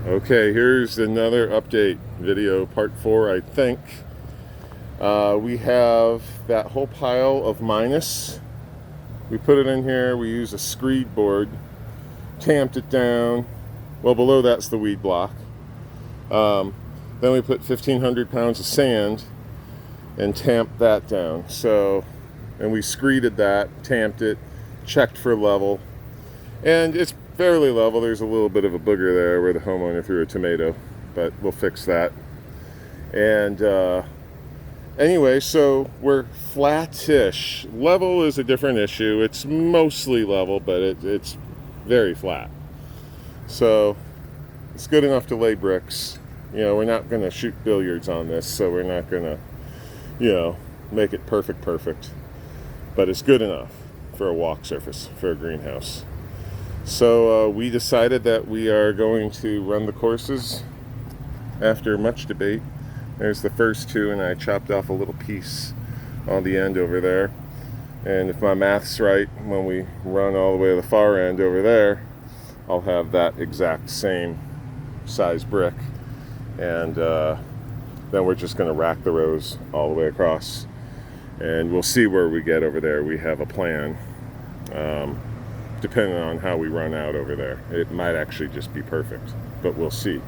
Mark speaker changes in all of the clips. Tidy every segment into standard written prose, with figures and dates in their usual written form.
Speaker 1: Okay, here's another update video, part 4, I think. We have that whole pile of minus. We put it in here, we use a screed board, tamped it down. Well, below that's the weed block. Then we put 1,500 pounds of sand and tamped that down. And we screeded that, tamped it, checked for level. And it's fairly level. There's a little bit of a booger there where the homeowner threw a tomato, but we'll fix that. And anyway, so we're flattish. Level is a different issue. It's mostly level, but it's very flat. So it's good enough to lay bricks. You know, we're not going to shoot billiards on this, so we're not going to, make it perfect. But it's good enough for a walk surface, for a greenhouse. So we decided that we are going to run the courses after much debate. There's the first two, and I chopped off a little piece on the end over there. And if my math's right, when we run all the way to the far end over there, I'll have that exact same size brick. And then we're just going to rack the rows all the way across. And we'll see where we get over there. We have a plan. Depending on how we run out over there. It might actually just be perfect, but we'll see.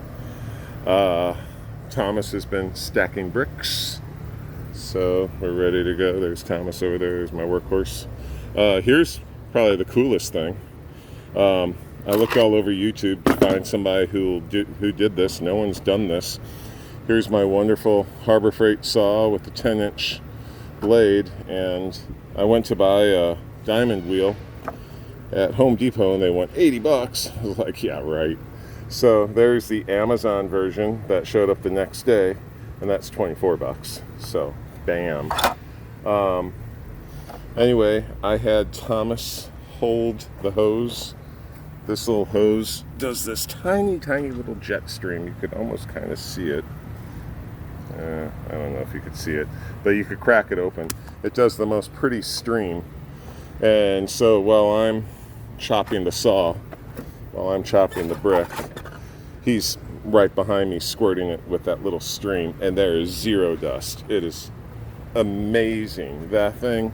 Speaker 1: Thomas has been stacking bricks, so we're ready to go. There's Thomas over there. There's my workhorse. Here's probably the coolest thing. I looked all over YouTube to find somebody who did this. No one's done this. Here's my wonderful Harbor Freight saw with the 10-inch blade, and I went to buy a diamond wheel at Home Depot, and they went $80. I was like, yeah, right. So there's the Amazon version that showed up the next day, and that's $24. So bam. Anyway, I had Thomas hold the hose. This little hose does this tiny little jet stream. You could almost kind of see it. I don't know if you could see it, but you could crack it open. It does the most pretty stream. And so while I'm chopping the saw, while I'm chopping the brick, he's right behind me squirting it with that little stream, and there is zero dust. It is amazing. That thing,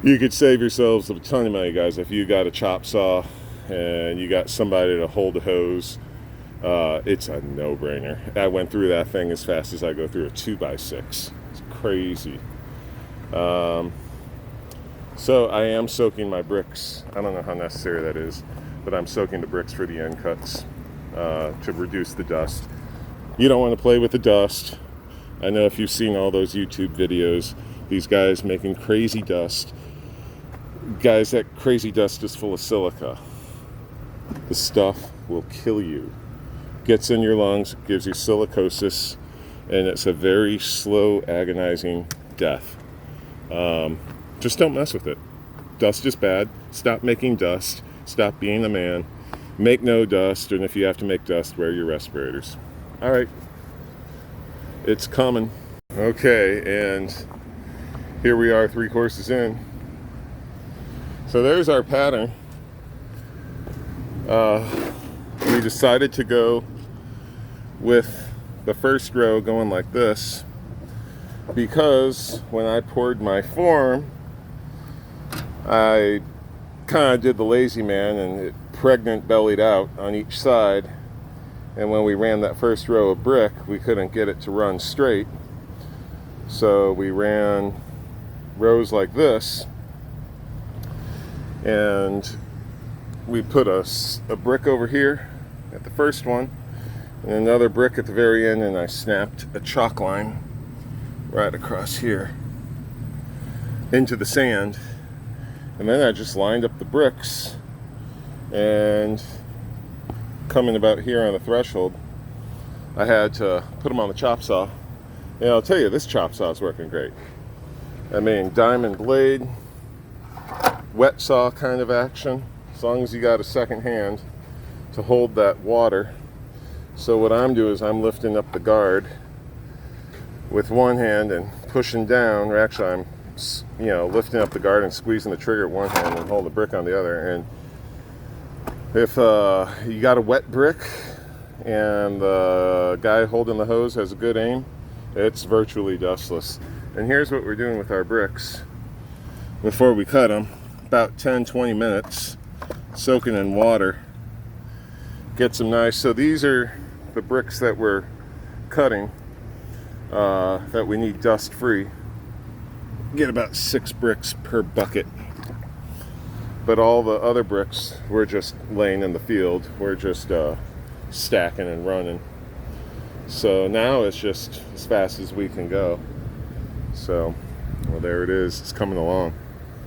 Speaker 1: you could save yourselves a ton of money, guys, if you got a chop saw and you got somebody to hold the hose. It's a no-brainer. I went through that thing as fast as I go through a 2x6. It's crazy. So I am soaking my bricks. I don't know how necessary that is, but I'm soaking the bricks for the end cuts to reduce the dust. You don't want to play with the dust. I know if you've seen all those YouTube videos, these guys making crazy dust. Guys, that crazy dust is full of silica. The stuff will kill you. Gets in your lungs, gives you silicosis, and it's a very slow, agonizing death. Just don't mess with it. Dust is bad. Stop making dust. Stop being a man. Make no dust, and if you have to make dust, wear your respirators. All right. It's coming. Okay, and here we are 3 courses in. So there's our pattern. We decided to go with the first row going like this because when I poured my form, I kind of did the lazy man and it pregnant bellied out on each side, and when we ran that first row of brick, we couldn't get it to run straight, so we ran rows like this, and we put a brick over here at the first one and another brick at the very end, and I snapped a chalk line right across here into the sand. And then I just lined up the bricks, and coming about here on the threshold, I had to put them on the chop saw. And I'll tell you, this chop saw is working great. I mean, diamond blade, wet saw kind of action, as long as you got a second hand to hold that water. So what I'm doing is I'm lifting up the guard with one hand and pushing down, or actually I'm lifting up the guard and squeezing the trigger at one hand and holding the brick on the other. And if you got a wet brick, and the guy holding the hose has a good aim, it's virtually dustless. And here's what we're doing with our bricks before we cut them. About 10-20 minutes soaking in water gets them nice. So these are the bricks that we're cutting that we need dust free. Get about 6 bricks per bucket. But all the other bricks, we're just laying in the field. We're just stacking and running. So now it's just as fast as we can go. So, well, there it is. It's coming along.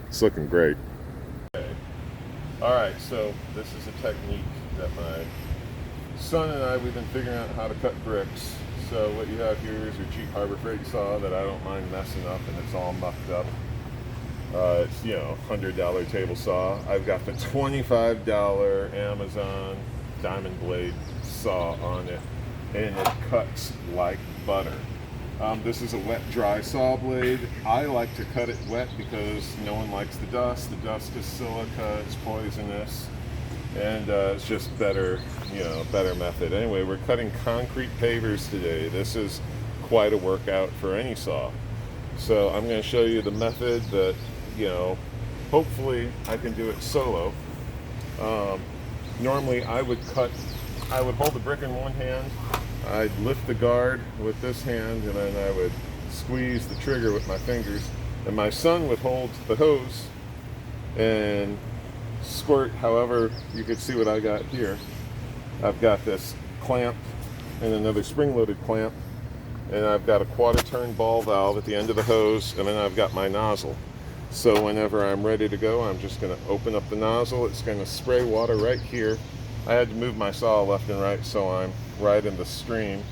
Speaker 1: It's looking great. Okay. All right, so this is a technique that my son and I, we've been figuring out how to cut bricks. So what you have here is your cheap Harbor Freight saw that I don't mind messing up, and it's all mucked up. It's, you know, $100 table saw. I've got the $25 Amazon diamond blade saw on it, and it cuts like butter. This is a wet dry saw blade. I like to cut it wet because no one likes the dust. The dust is silica, it's poisonous, and it's just better, you know, better method. Anyway, we're cutting concrete pavers today. This is quite a workout for any saw. So I'm going to show you the method that, you know, hopefully I can do it solo. Normally I would hold the brick in one hand, I'd lift the guard with this hand, and then I would squeeze the trigger with my fingers, and my son would hold the hose and squirt. However, you can see what I got here. I've got this clamp and another spring-loaded clamp, and I've got a quarter-turn ball valve at the end of the hose, and then I've got my nozzle. So whenever I'm ready to go, I'm just going to open up the nozzle. It's going to spray water right here. I had to move my saw left and right so I'm right in the stream.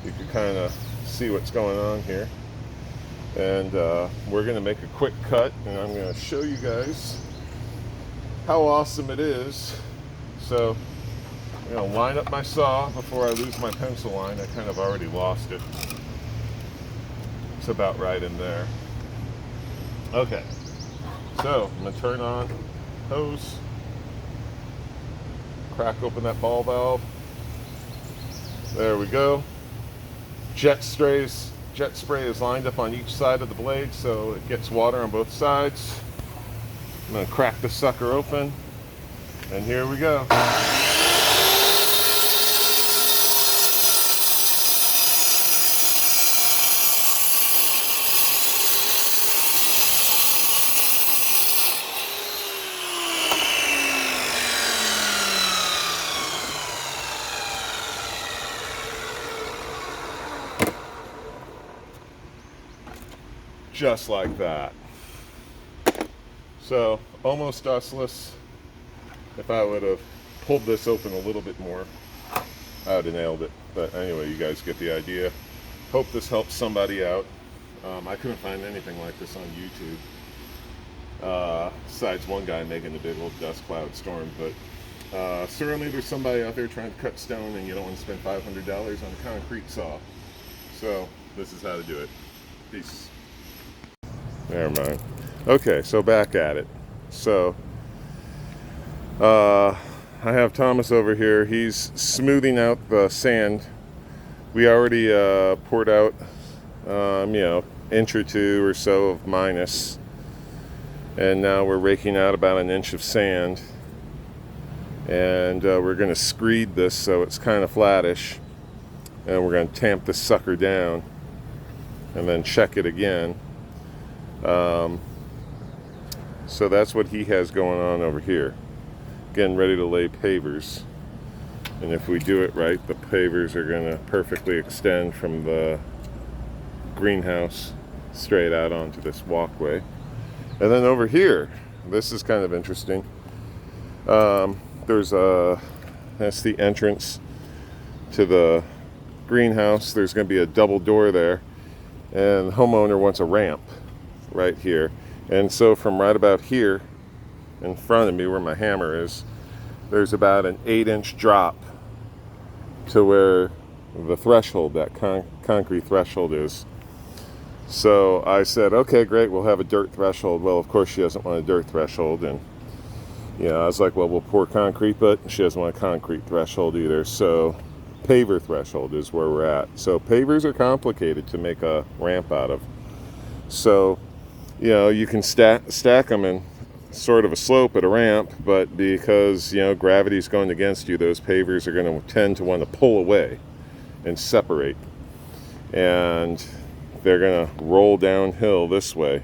Speaker 1: You can kind of see what's going on here. And we're going to make a quick cut, and I'm going to show you guys how awesome it is. So I'm going to line up my saw before I lose my pencil line. I kind of already lost it. It's about right in there. Okay, so I'm going to turn on hose, crack open that ball valve. There we go. Jet spray is lined up on each side of the blade so it gets water on both sides. I'm going to crack the sucker open, and here we go. Just like that. So almost dustless. If I would have pulled this open a little bit more, I would have nailed it. But anyway, you guys get the idea. Hope this helps somebody out. I couldn't find anything like this on YouTube, besides one guy making a big old dust cloud storm. But certainly there's somebody out there trying to cut stone, and you don't want to spend $500 on a concrete saw. So this is how to do it. Peace. Never mind. Okay, so back at it. So I have Thomas over here. He's smoothing out the sand. We already poured out, you know, inch or two or so of minus, and now we're raking out about an inch of sand, and we're going to screed this so it's kind of flattish, and we're going to tamp this sucker down and then check it again. So that's what he has going on over here. Getting ready to lay pavers. And if we do it right, the pavers are going to perfectly extend from the greenhouse straight out onto this walkway. And then over here, this is kind of interesting. That's the entrance to the greenhouse. There's going to be a double door there, and the homeowner wants a ramp right here. And so from right about here in front of me where my hammer is, there's about an 8-inch drop to where the threshold, that concrete threshold is. So I said, okay, great, we'll have a dirt threshold. Well, of course she doesn't want a dirt threshold, and you know, I was like, well, we'll pour concrete, but she doesn't want a concrete threshold either. So paver threshold is where we're at. So pavers are complicated to make a ramp out of. So, you know, you can stack them in sort of a slope at a ramp, but because, you know, gravity's going against you, those pavers are going to tend to want to pull away and separate. And they're going to roll downhill this way.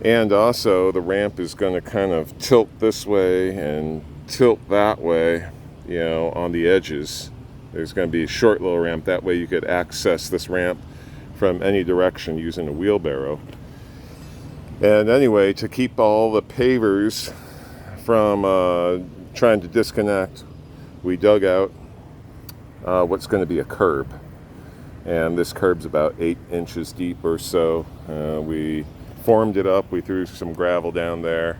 Speaker 1: And also the ramp is going to kind of tilt this way and tilt that way, you know, on the edges. There's going to be a short little ramp. That way you could access this ramp from any direction using a wheelbarrow. And anyway, to keep all the pavers from trying to disconnect, we dug out what's going to be a curb. And this curb's about 8 inches deep or so. We formed it up. We threw some gravel down there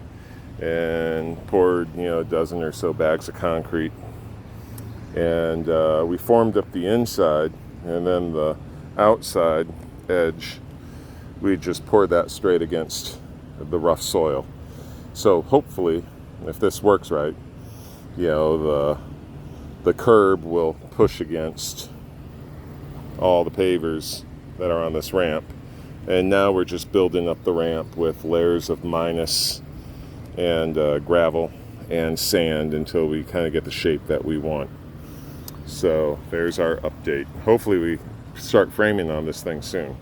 Speaker 1: and poured, you know, a dozen or so bags of concrete. And we formed up the inside, and then the outside edge, we just poured that straight against the rough soil. So hopefully, if this works right, you know, the curb will push against all the pavers that are on this ramp. And now we're just building up the ramp with layers of minus and gravel and sand until we kind of get the shape that we want. So there's our update. Hopefully we start framing on this thing soon.